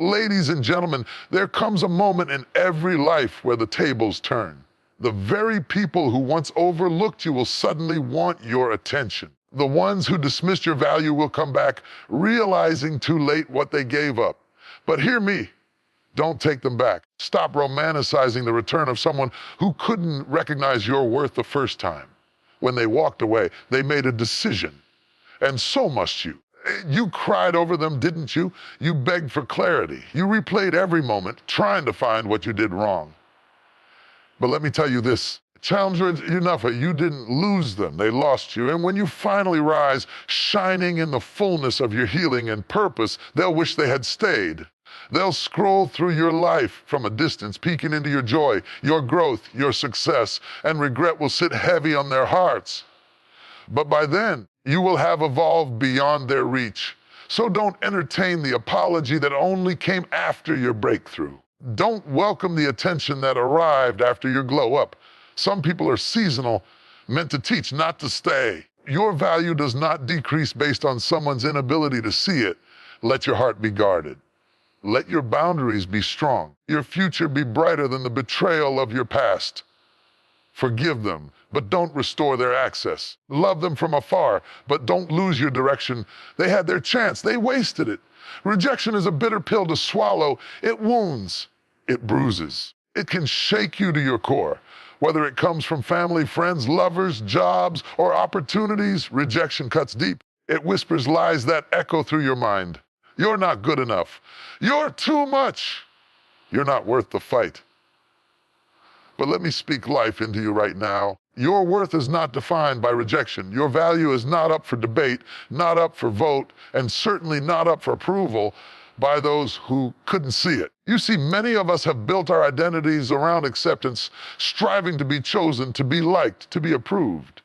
Ladies and gentlemen, there comes a moment in every life where the tables turn. The very people who once overlooked you will suddenly want your attention. The ones who dismissed your value will come back, realizing too late what they gave up. But hear me, don't take them back. Stop romanticizing the return of someone who couldn't recognize your worth the first time. When they walked away, they made a decision. And so must you. You cried over them, didn't you? You begged for clarity. You replayed every moment, trying to find what you did wrong. But let me tell you this, Challenger, enough, you didn't lose them, they lost you. And when you finally rise, shining in the fullness of your healing and purpose, they'll wish they had stayed. They'll scroll through your life from a distance, peeking into your joy, your growth, your success, and regret will sit heavy on their hearts. But by then, you will have evolved beyond their reach. So don't entertain the apology that only came after your breakthrough. Don't welcome the attention that arrived after your glow up. Some people are seasonal, meant to teach, not to stay. Your value does not decrease based on someone's inability to see it. Let your heart be guarded. Let your boundaries be strong. Your future be brighter than the betrayal of your past. Forgive them, but don't restore their access. Love them from afar, but don't lose your direction. They had their chance. They wasted it. Rejection is a bitter pill to swallow. It wounds. It bruises. It can shake you to your core. Whether it comes from family, friends, lovers, jobs, or opportunities, rejection cuts deep. It whispers lies that echo through your mind. You're not good enough. You're too much. You're not worth the fight. But let me speak life into you right now. Your worth is not defined by rejection. Your value is not up for debate, not up for vote, and certainly not up for approval by those who couldn't see it. You see, many of us have built our identities around acceptance, striving to be chosen, to be liked, to be approved.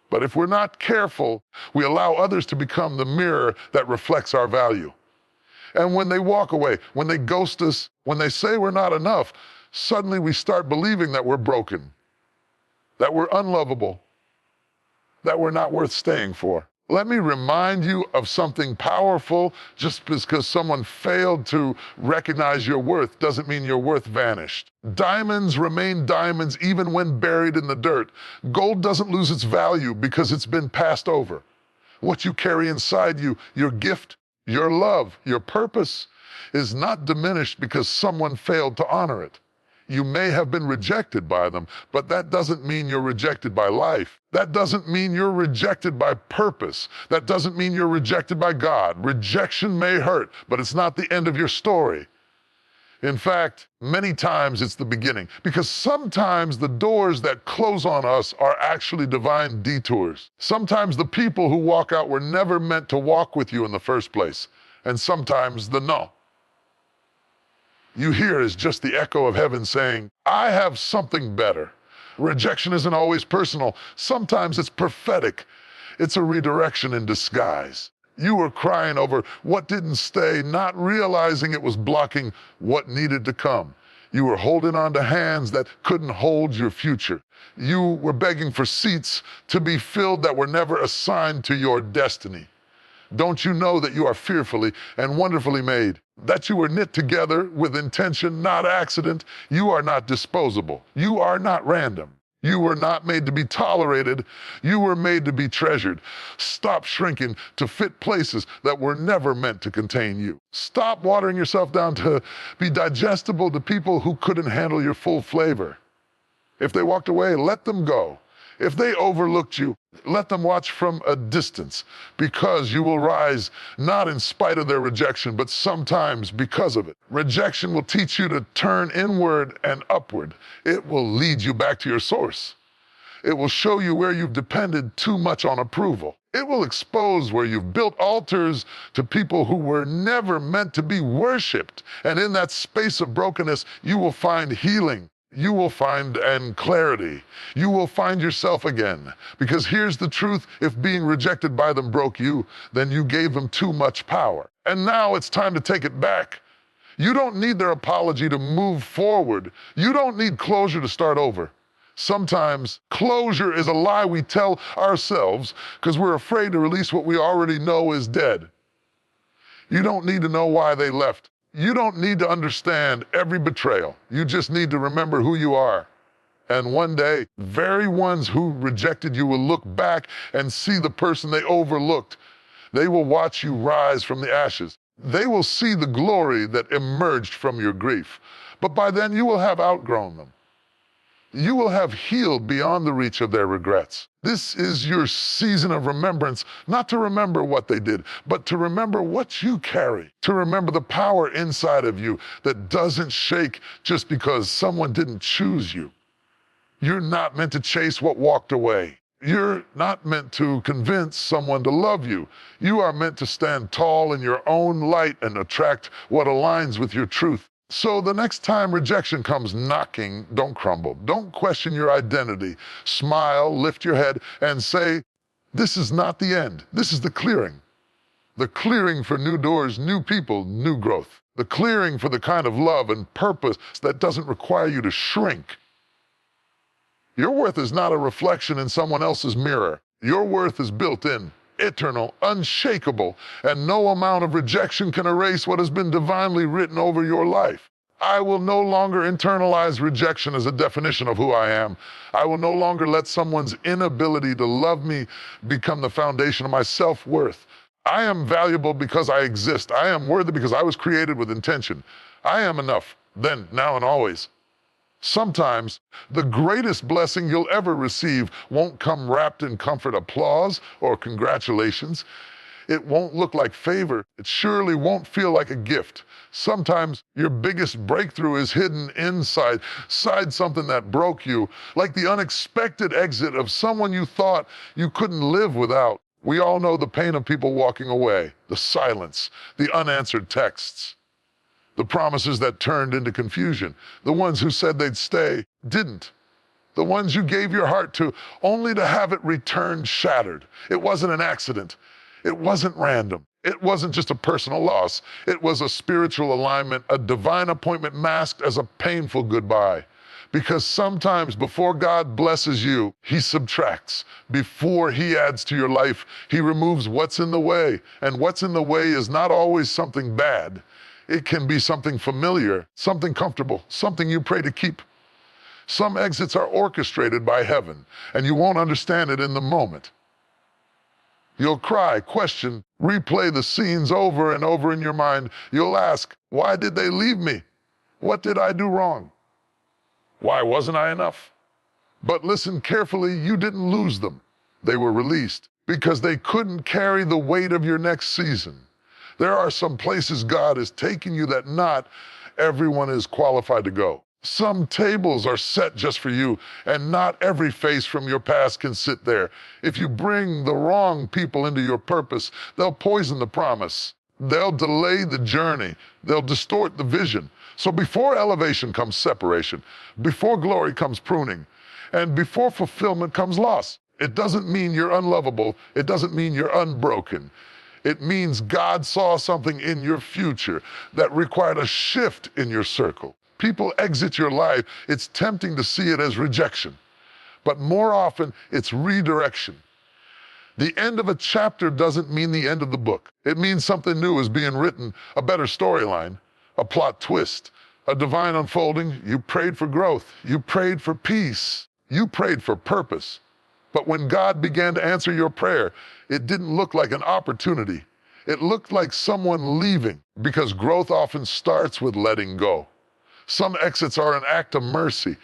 But if we're not careful, we allow others to become the mirror that reflects our value. And when they walk away, when they ghost us, when they say we're not enough, suddenly we start believing that we're broken, that we're unlovable, that we're not worth staying for. Let me remind you of something powerful. Just because someone failed to recognize your worth doesn't mean your worth vanished. Diamonds remain diamonds even when buried in the dirt. Gold doesn't lose its value because it's been passed over. What you carry inside you, your gift, your love, your purpose, is not diminished because someone failed to honor it. You may have been rejected by them, but that doesn't mean you're rejected by life. That doesn't mean you're rejected by purpose. That doesn't mean you're rejected by God. Rejection may hurt, but it's not the end of your story. In fact, many times it's the beginning, because sometimes the doors that close on us are actually divine detours. Sometimes the people who walk out were never meant to walk with you in the first place, and sometimes the no you hear is just the echo of heaven saying, I have something better. Rejection isn't always personal. Sometimes it's prophetic. It's a redirection in disguise. You were crying over what didn't stay, not realizing it was blocking what needed to come. You were holding on to hands that couldn't hold your future. You were begging for seats to be filled that were never assigned to your destiny. Don't you know that you are fearfully and wonderfully made? That you were knit together with intention, not accident? You are not disposable. You are not random. You were not made to be tolerated. You were made to be treasured. Stop shrinking to fit places that were never meant to contain you. Stop watering yourself down to be digestible to people who couldn't handle your full flavor. If they walked away, let them go. If they overlooked you, let them watch from a distance, because you will rise not in spite of their rejection, but sometimes because of it. Rejection will teach you to turn inward and upward. It will lead you back to your source. It will show you where you've depended too much on approval. It will expose where you've built altars to people who were never meant to be worshipped. And in that space of brokenness, you will find healing. You will find clarity. You will find yourself again. Because here's the truth, if being rejected by them broke you, then you gave them too much power. And now it's time to take it back. You don't need their apology to move forward. You don't need closure to start over. Sometimes closure is a lie we tell ourselves because we're afraid to release what we already know is dead. You don't need to know why they left. You don't need to understand every betrayal. You just need to remember who you are. And one day, very ones who rejected you will look back and see the person they overlooked. They will watch you rise from the ashes. They will see the glory that emerged from your grief. But by then, you will have outgrown them. You will have healed beyond the reach of their regrets. This is your season of remembrance, not to remember what they did, but to remember what you carry, to remember the power inside of you that doesn't shake just because someone didn't choose you. You're not meant to chase what walked away. You're not meant to convince someone to love you. You are meant to stand tall in your own light and attract what aligns with your truth. So the next time rejection comes knocking, don't crumble. Don't question your identity. Smile, lift your head, and say, this is not the end. This is the clearing. The clearing for new doors, new people, new growth. The clearing for the kind of love and purpose that doesn't require you to shrink. Your worth is not a reflection in someone else's mirror. Your worth is built in, eternal, unshakable, and no amount of rejection can erase what has been divinely written over your life. I will no longer internalize rejection as a definition of who I am. I will no longer let someone's inability to love me become the foundation of my self-worth. I am valuable because I exist. I am worthy because I was created with intention. I am enough, then, now, and always. Sometimes the greatest blessing you'll ever receive won't come wrapped in comfort applause or congratulations. It won't look like favor. It surely won't feel like a gift. Sometimes your biggest breakthrough is hidden inside something that broke you, like the unexpected exit of someone you thought you couldn't live without. We all know the pain of people walking away, the silence, the unanswered texts. The promises that turned into confusion. The ones who said they'd stay, didn't. The ones you gave your heart to, only to have it returned shattered. It wasn't an accident. It wasn't random. It wasn't just a personal loss. It was a spiritual alignment, a divine appointment masked as a painful goodbye. Because sometimes before God blesses you, He subtracts. Before He adds to your life, He removes what's in the way. And what's in the way is not always something bad. It can be something familiar, something comfortable, something you pray to keep. Some exits are orchestrated by heaven, and you won't understand it in the moment. You'll cry, question, replay the scenes over and over in your mind. You'll ask, why did they leave me? What did I do wrong? Why wasn't I enough? But listen carefully, you didn't lose them. They were released because they couldn't carry the weight of your next season. There are some places God is taking you that not everyone is qualified to go. Some tables are set just for you, and not every face from your past can sit there. If you bring the wrong people into your purpose, they'll poison the promise. They'll delay the journey. They'll distort the vision. So before elevation comes separation, before glory comes pruning, and before fulfillment comes loss. It doesn't mean you're unlovable. It doesn't mean you're unbroken. It means God saw something in your future that required a shift in your circle. People exit your life. It's tempting to see it as rejection, but more often it's redirection. The end of a chapter doesn't mean the end of the book. It means something new is being written, a better storyline, a plot twist, a divine unfolding. You prayed for growth. You prayed for peace. You prayed for purpose. But when God began to answer your prayer, it didn't look like an opportunity. It looked like someone leaving, because growth often starts with letting go. Some exits are an act of mercy.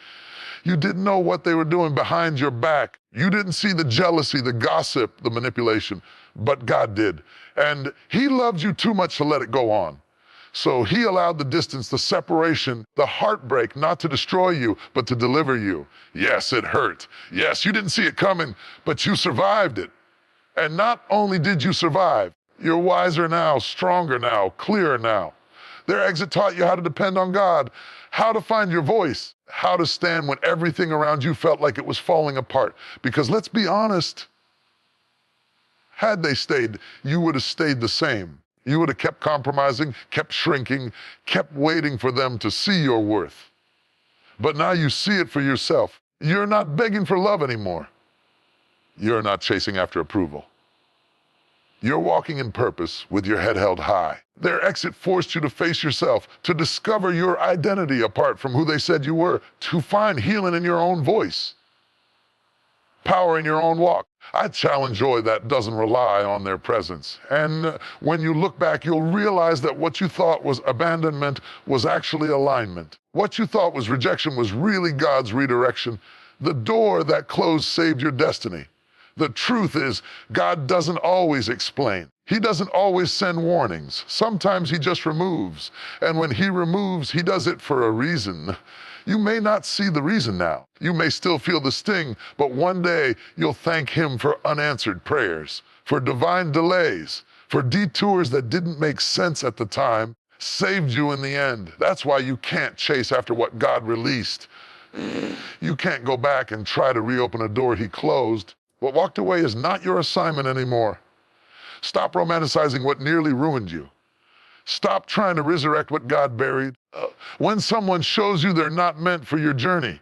You didn't know what they were doing behind your back. You didn't see the jealousy, the gossip, the manipulation, but God did. And He loved you too much to let it go on. So He allowed the distance, the separation, the heartbreak, not to destroy you, but to deliver you. Yes, it hurt. Yes, you didn't see it coming, but you survived it. And not only did you survive, you're wiser now, stronger now, clearer now. Their exit taught you how to depend on God, how to find your voice, how to stand when everything around you felt like it was falling apart. Because let's be honest, had they stayed, you would have stayed the same. You would have kept compromising, kept shrinking, kept waiting for them to see your worth. But now you see it for yourself. You're not begging for love anymore. You're not chasing after approval. You're walking in purpose with your head held high. Their exit forced you to face yourself, to discover your identity apart from who they said you were, to find healing in your own voice, power in your own walk. I challenge joy that doesn't rely on their presence. And when you look back, you'll realize that what you thought was abandonment was actually alignment. What you thought was rejection was really God's redirection. The door that closed saved your destiny. The truth is, God doesn't always explain. He doesn't always send warnings. Sometimes he just removes. And when he removes, he does it for a reason. You may not see the reason now. You may still feel the sting, but one day you'll thank him for unanswered prayers, for divine delays, for detours that didn't make sense at the time, saved you in the end. That's why you can't chase after what God released. You can't go back and try to reopen a door he closed. What walked away is not your assignment anymore. Stop romanticizing what nearly ruined you. Stop trying to resurrect what God buried. When someone shows you they're not meant for your journey,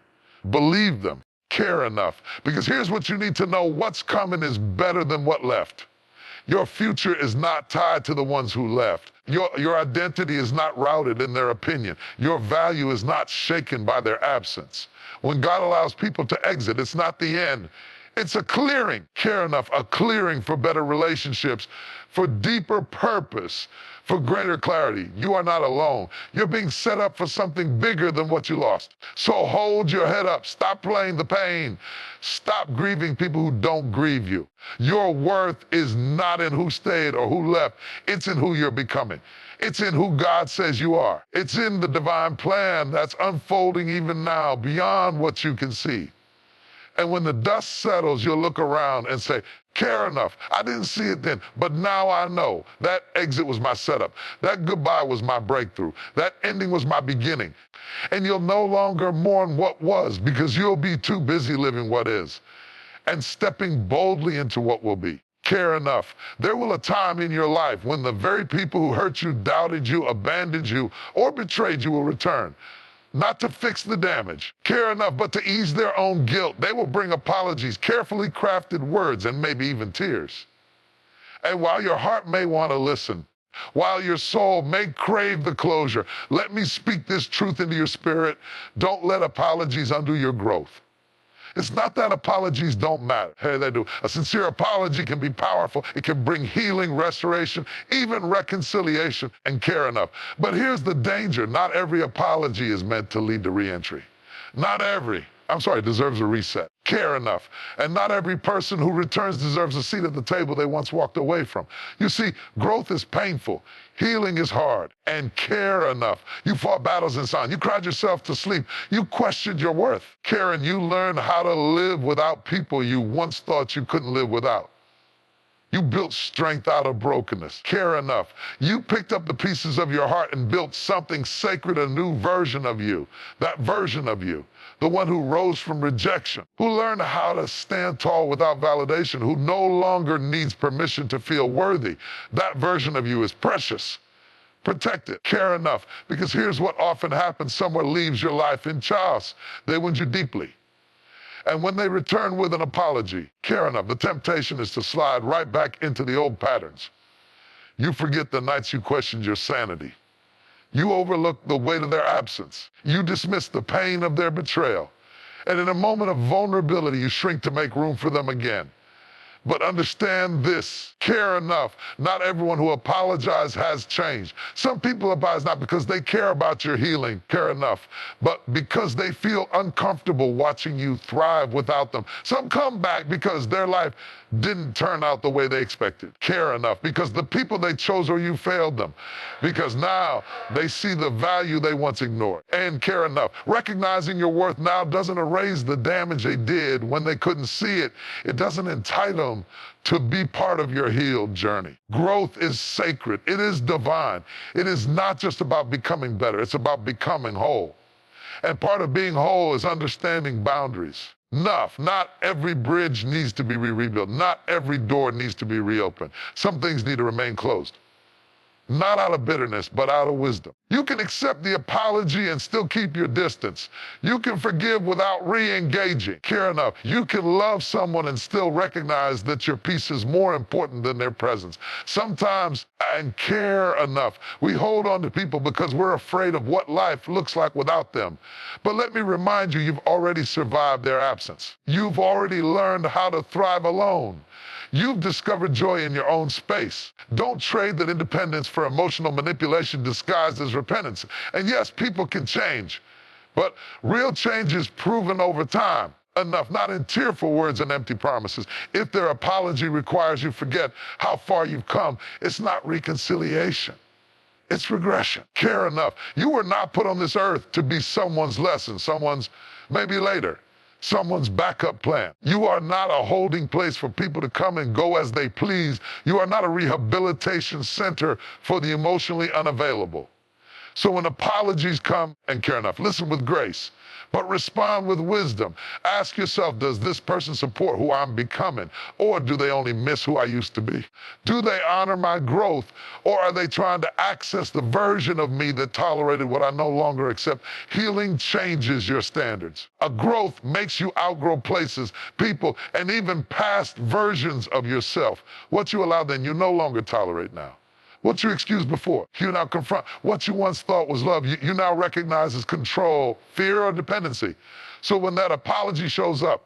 believe them, care enough. Because here's what you need to know: what's coming is better than what left. Your future is not tied to the ones who left. Your identity is not routed in their opinion. Your value is not shaken by their absence. When God allows people to exit, it's not the end. It's a clearing. Care enough, a clearing for better relationships, for deeper purpose, for greater clarity. You are not alone. You're being set up for something bigger than what you lost. So hold your head up. Stop playing the pain. Stop grieving people who don't grieve you. Your worth is not in who stayed or who left. It's in who you're becoming. It's in who God says you are. It's in the divine plan that's unfolding even now beyond what you can see. And when the dust settles, you'll look around and say, care enough. I didn't see it then, but now I know. That exit was my setup. That goodbye was my breakthrough. That ending was my beginning. And you'll no longer mourn what was, because you'll be too busy living what is and stepping boldly into what will be. Care enough. There will a time in your life when the very people who hurt you, doubted you, abandoned you, or betrayed you will return. Not to fix the damage, care enough, but to ease their own guilt. They will bring apologies, carefully crafted words, and maybe even tears. And while your heart may want to listen, while your soul may crave the closure, let me speak this truth into your spirit. Don't let apologies undo your growth. It's not that apologies don't matter. Hey, they do. A sincere apology can be powerful. It can bring healing, restoration, even reconciliation, and care enough. But here's the danger. Not every apology is meant to lead to reentry. Not every, deserves a reset. Care enough. And not every person who returns deserves a seat at the table they once walked away from. You see, growth is painful. Healing is hard. And care enough. You fought battles in silence. You cried yourself to sleep. You questioned your worth. Care, and you learned how to live without people you once thought you couldn't live without. You built strength out of brokenness. Care enough. You picked up the pieces of your heart and built something sacred, a new version of you. That version of you, the one who rose from rejection, who learned how to stand tall without validation, who no longer needs permission to feel worthy. That version of you is precious. Protect it. Care enough. Because here's what often happens. Someone leaves your life in chaos. They wound you deeply. And when they return with an apology, care enough. The temptation is to slide right back into the old patterns. You forget the nights you questioned your sanity. You overlook the weight of their absence. You dismiss the pain of their betrayal. And in a moment of vulnerability, you shrink to make room for them again. But understand this, care enough. Not everyone who apologizes has changed. Some people apologize not because they care about your healing, care enough, but because they feel uncomfortable watching you thrive without them. Some come back because their life didn't turn out the way they expected. Care enough, because the people they chose or you failed them. Because now they see the value they once ignored. And care enough. Recognizing your worth now doesn't erase the damage they did when they couldn't see it. It doesn't entitle them to be part of your healed journey. Growth is sacred. It is divine. It is not just about becoming better. It's about becoming whole. And part of being whole is understanding boundaries. Enough. Not every bridge needs to be rebuilt. Not every door needs to be reopened. Some things need to remain closed. not out of bitterness, but out of wisdom. You can accept the apology and still keep your distance. You can forgive without re-engaging. Care enough. You can love someone and still recognize that your peace is more important than their presence. Sometimes, and care enough, we hold on to people because we're afraid of what life looks like without them. But let me remind you, you've already survived their absence. You've already learned how to thrive alone. You've discovered joy in your own space. Don't trade that independence for emotional manipulation disguised as repentance. And yes, people can change, but real change is proven over time. Enough, not in tearful words and empty promises. If their apology requires you forget how far you've come, it's not reconciliation. It's regression. Care enough. You were not put on this earth to be someone's lesson, someone's maybe later, someone's backup plan. You are not a holding place for people to come and go as they please. You are not a rehabilitation center for the emotionally unavailable. So when apologies come, and care enough, listen with grace, but respond with wisdom. Ask yourself, does this person support who I'm becoming? Or do they only miss who I used to be? Do they honor my growth? Or are they trying to access the version of me that tolerated what I no longer accept? Healing changes your standards. A growth makes you outgrow places, people, and even past versions of yourself. What you allow then, you no longer tolerate now. What you excused before, you now confront. What you once thought was love, you now recognize as control, fear, or dependency. So when that apology shows up,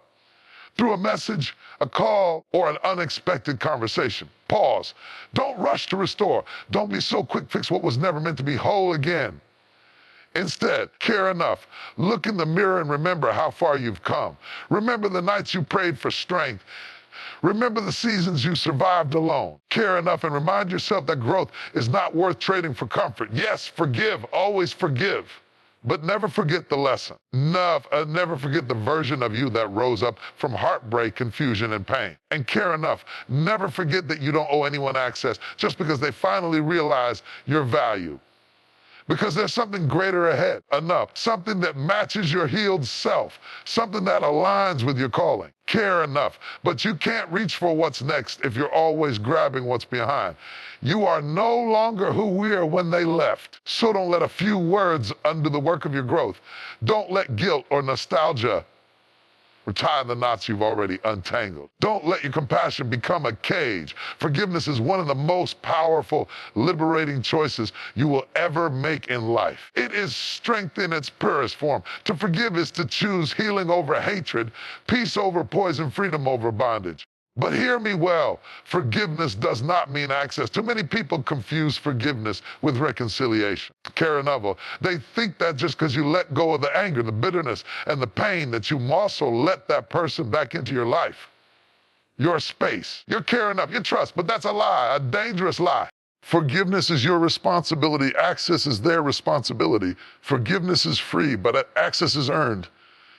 through a message, a call, or an unexpected conversation, pause. Don't rush to restore. Don't be so quick fix what was never meant to be whole again. Instead, care enough. Look in the mirror and remember how far you've come. Remember the nights you prayed for strength. Remember the seasons you survived alone. Care enough and remind yourself that growth is not worth trading for comfort. Yes, forgive, always forgive. But never forget the lesson. Never forget the version of you that rose up from heartbreak, confusion, and pain. And care enough. Never forget that you don't owe anyone access just because they finally realize your value. Because there's something greater ahead. Enough. Something that matches your healed self. Something that aligns with your calling. Care enough. But you can't reach for what's next if you're always grabbing what's behind. You are no longer who we were when they left. So don't let a few words undo the work of your growth. Don't let guilt or nostalgia tie the knots you've already untangled. Don't let your compassion become a cage. Forgiveness is one of the most powerful, liberating choices you will ever make in life. It is strength in its purest form. To forgive is to choose healing over hatred, peace over poison, freedom over bondage. But hear me well, forgiveness does not mean access. Too many people confuse forgiveness with reconciliation. Care enough, they think that just because you let go of the anger, the bitterness, and the pain, that you also let that person back into your life, your space, your care enough, your trust. But that's a lie, a dangerous lie. Forgiveness is your responsibility. Access is their responsibility. Forgiveness is free, but access is earned.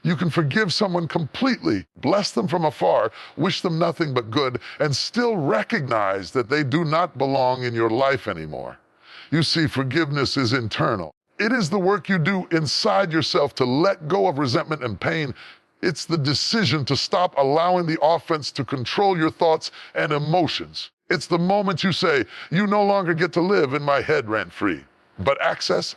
You can forgive someone completely, bless them from afar, wish them nothing but good, and still recognize that they do not belong in your life anymore. You see, forgiveness is internal. It is the work you do inside yourself to let go of resentment and pain. It's the decision to stop allowing the offense to control your thoughts and emotions. It's the moment you say, you no longer get to live in my head rent-free. But access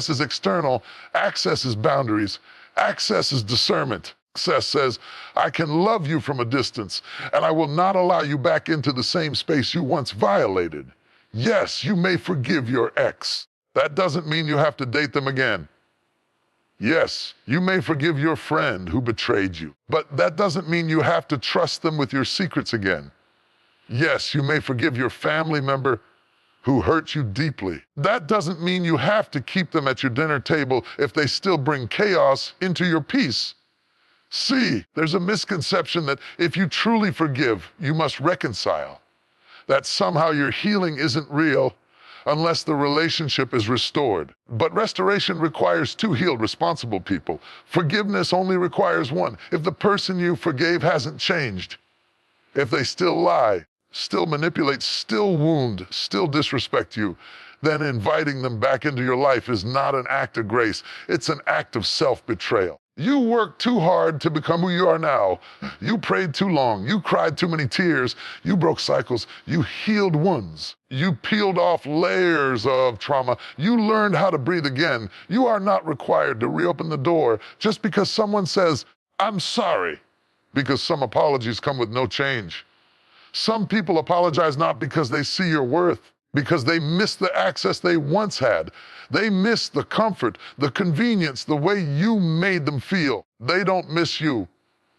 is external. Access is boundaries. Access is discernment. Access says, I can love you from a distance, and I will not allow you back into the same space you once violated. Yes, you may forgive your ex. That doesn't mean you have to date them again. Yes, you may forgive your friend who betrayed you, but that doesn't mean you have to trust them with your secrets again. Yes, you may forgive your family member who hurt you deeply. That doesn't mean you have to keep them at your dinner table if they still bring chaos into your peace. See, there's a misconception that if you truly forgive, you must reconcile. That somehow your healing isn't real unless the relationship is restored. But restoration requires two healed, responsible people. Forgiveness only requires one. If the person you forgave hasn't changed, if they still lie, still manipulate, still wound, still disrespect you, then inviting them back into your life is not an act of grace. It's an act of self-betrayal. You worked too hard to become who you are now. You prayed too long. You cried too many tears. You broke cycles. You healed wounds. You peeled off layers of trauma. You learned how to breathe again. You are not required to reopen the door just because someone says, "I'm sorry," because some apologies come with no change. Some people apologize not because they see your worth, because they miss the access they once had. They miss the comfort, the convenience, the way you made them feel. They don't miss you.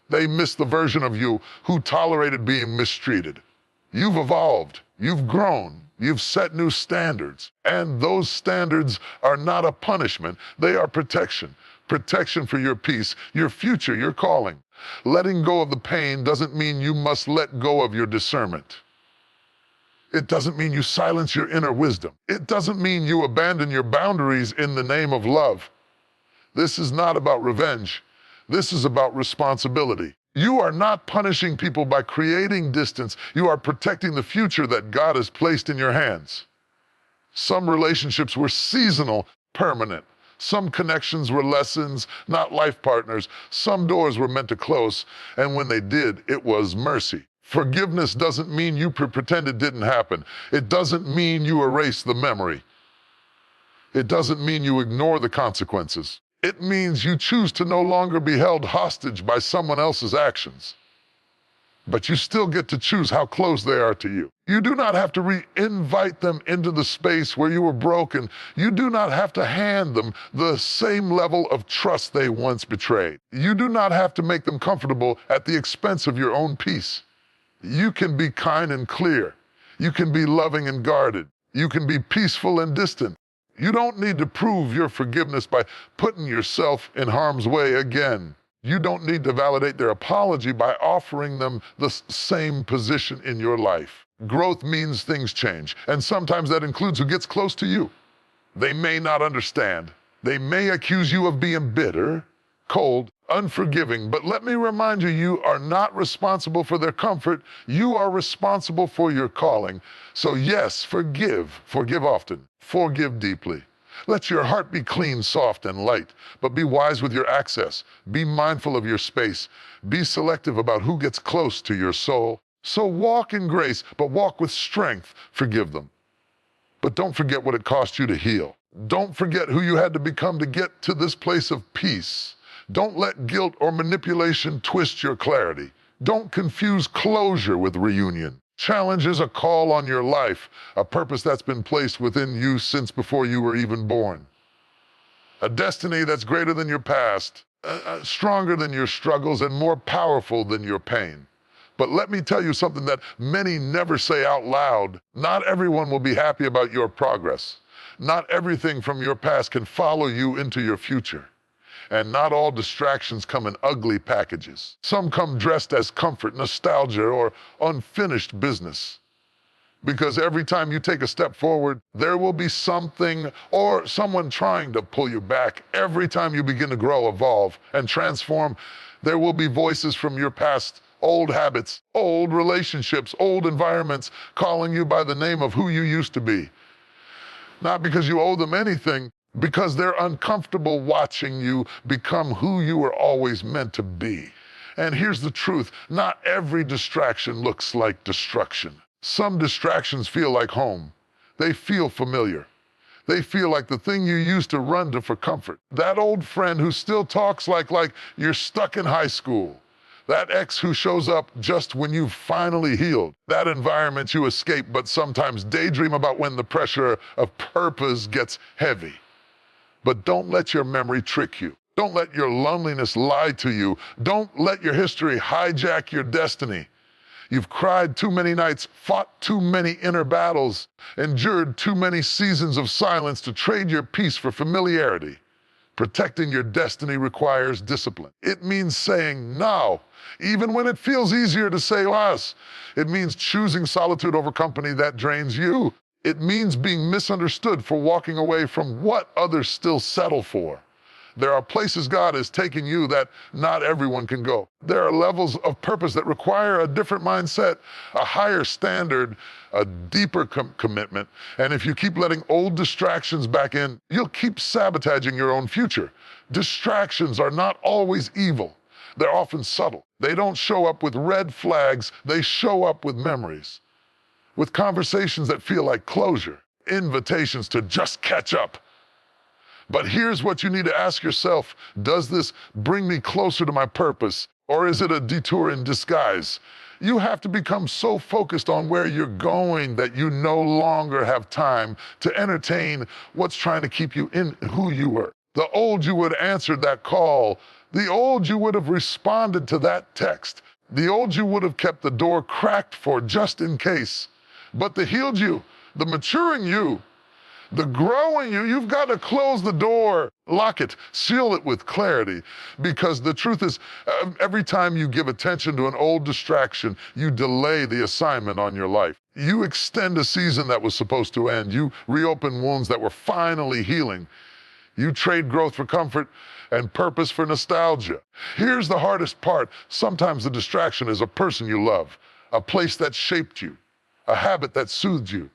They miss the version of you who tolerated being mistreated. You've evolved. You've grown. You've set new standards. And those standards are not a punishment. They are protection. Protection for your peace, your future, your calling. Letting go of the pain doesn't mean you must let go of your discernment. It doesn't mean you silence your inner wisdom. It doesn't mean you abandon your boundaries in the name of love. This is not about revenge. This is about responsibility. You are not punishing people by creating distance. You are protecting the future that God has placed in your hands. Some relationships were seasonal, permanent. Some connections were lessons, not life partners. Some doors were meant to close, and when they did, it was mercy. Forgiveness doesn't mean you pretend it didn't happen. It doesn't mean you erase the memory. It doesn't mean you ignore the consequences. It means you choose to no longer be held hostage by someone else's actions. But you still get to choose how close they are to you. You do not have to re-invite them into the space where you were broken. You do not have to hand them the same level of trust they once betrayed. You do not have to make them comfortable at the expense of your own peace. You can be kind and clear. You can be loving and guarded. You can be peaceful and distant. You don't need to prove your forgiveness by putting yourself in harm's way again. You don't need to validate their apology by offering them the same position in your life. Growth means things change, and sometimes that includes who gets close to you. They may not understand. They may accuse you of being bitter, cold, unforgiving, but let me remind you, you are not responsible for their comfort. You are responsible for your calling. So yes, forgive. Forgive often. Forgive deeply. Let your heart be clean, soft, and light, but be wise with your access. Be mindful of your space. Be selective about who gets close to your soul. So walk in grace, but walk with strength. Forgive them. But don't forget what it cost you to heal. Don't forget who you had to become to get to this place of peace. Don't let guilt or manipulation twist your clarity. Don't confuse closure with reunion. Challenge is a call on your life, a purpose that's been placed within you since before you were even born. A destiny that's greater than your past, stronger than your struggles, and more powerful than your pain. But let me tell you something that many never say out loud. Not everyone will be happy about your progress. Not everything from your past can follow you into your future. And not all distractions come in ugly packages. Some come dressed as comfort, nostalgia, or unfinished business. Because every time you take a step forward, there will be something or someone trying to pull you back. Every time you begin to grow, evolve, and transform, there will be voices from your past, old habits, old relationships, old environments, calling you by the name of who you used to be. Not because you owe them anything, because they're uncomfortable watching you become who you were always meant to be. And here's the truth, not every distraction looks like destruction. Some distractions feel like home. They feel familiar. They feel like the thing you used to run to for comfort. That old friend who still talks like you're stuck in high school. That ex who shows up just when you've finally healed. That environment you escape but sometimes daydream about when the pressure of purpose gets heavy. But don't let your memory trick you. Don't let your loneliness lie to you. Don't let your history hijack your destiny. You've cried too many nights, fought too many inner battles, endured too many seasons of silence to trade your peace for familiarity. Protecting your destiny requires discipline. It means saying no, even when it feels easier to say less. It means choosing solitude over company that drains you. It means being misunderstood for walking away from what others still settle for. There are places God is taking you that not everyone can go. There are levels of purpose that require a different mindset, a higher standard, a deeper commitment. And if you keep letting old distractions back in, you'll keep sabotaging your own future. Distractions are not always evil. They're often subtle. They don't show up with red flags. They show up with memories, with conversations that feel like closure, invitations to just catch up. But here's what you need to ask yourself. Does this bring me closer to my purpose, or is it a detour in disguise? You have to become so focused on where you're going that you no longer have time to entertain what's trying to keep you in who you were. The old you would have answered that call. The old you would have responded to that text. The old you would have kept the door cracked for just in case. But the healed you, the maturing you, the growing you, you've got to close the door, lock it, seal it with clarity. Because the truth is, every time you give attention to an old distraction, you delay the assignment on your life. You extend a season that was supposed to end. You reopen wounds that were finally healing. You trade growth for comfort and purpose for nostalgia. Here's the hardest part. Sometimes the distraction is a person you love, a place that shaped you, a habit that soothed you.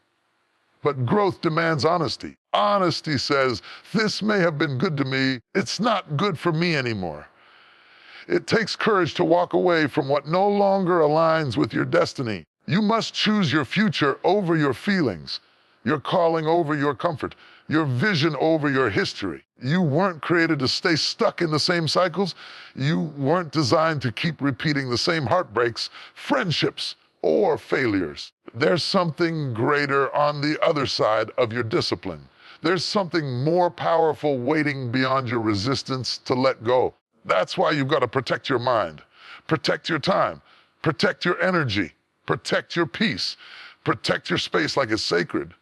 But growth demands honesty. Honesty says, this may have been good to me. It's not good for me anymore. It takes courage to walk away from what no longer aligns with your destiny. You must choose your future over your feelings, your calling over your comfort, your vision over your history. You weren't created to stay stuck in the same cycles. You weren't designed to keep repeating the same heartbreaks, friendships, or failures. There's something greater on the other side of your discipline. There's something more powerful waiting beyond your resistance to let go. That's why you've got to protect your mind, protect your time, protect your energy, protect your peace, protect your space like it's sacred.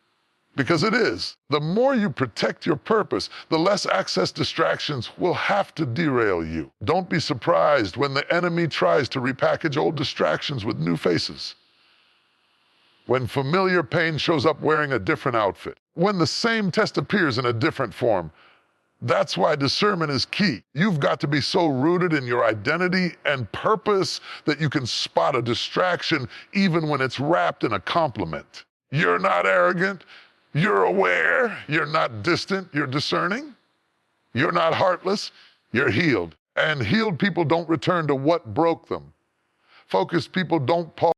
Because it is. The more you protect your purpose, the less access distractions will have to derail you. Don't be surprised when the enemy tries to repackage old distractions with new faces. When familiar pain shows up wearing a different outfit. When the same test appears in a different form. That's why discernment is key. You've got to be so rooted in your identity and purpose that you can spot a distraction even when it's wrapped in a compliment. You're not arrogant. You're aware. You're not distant. You're discerning. You're not heartless. You're healed. And healed people don't return to what broke them. Focused people don't pause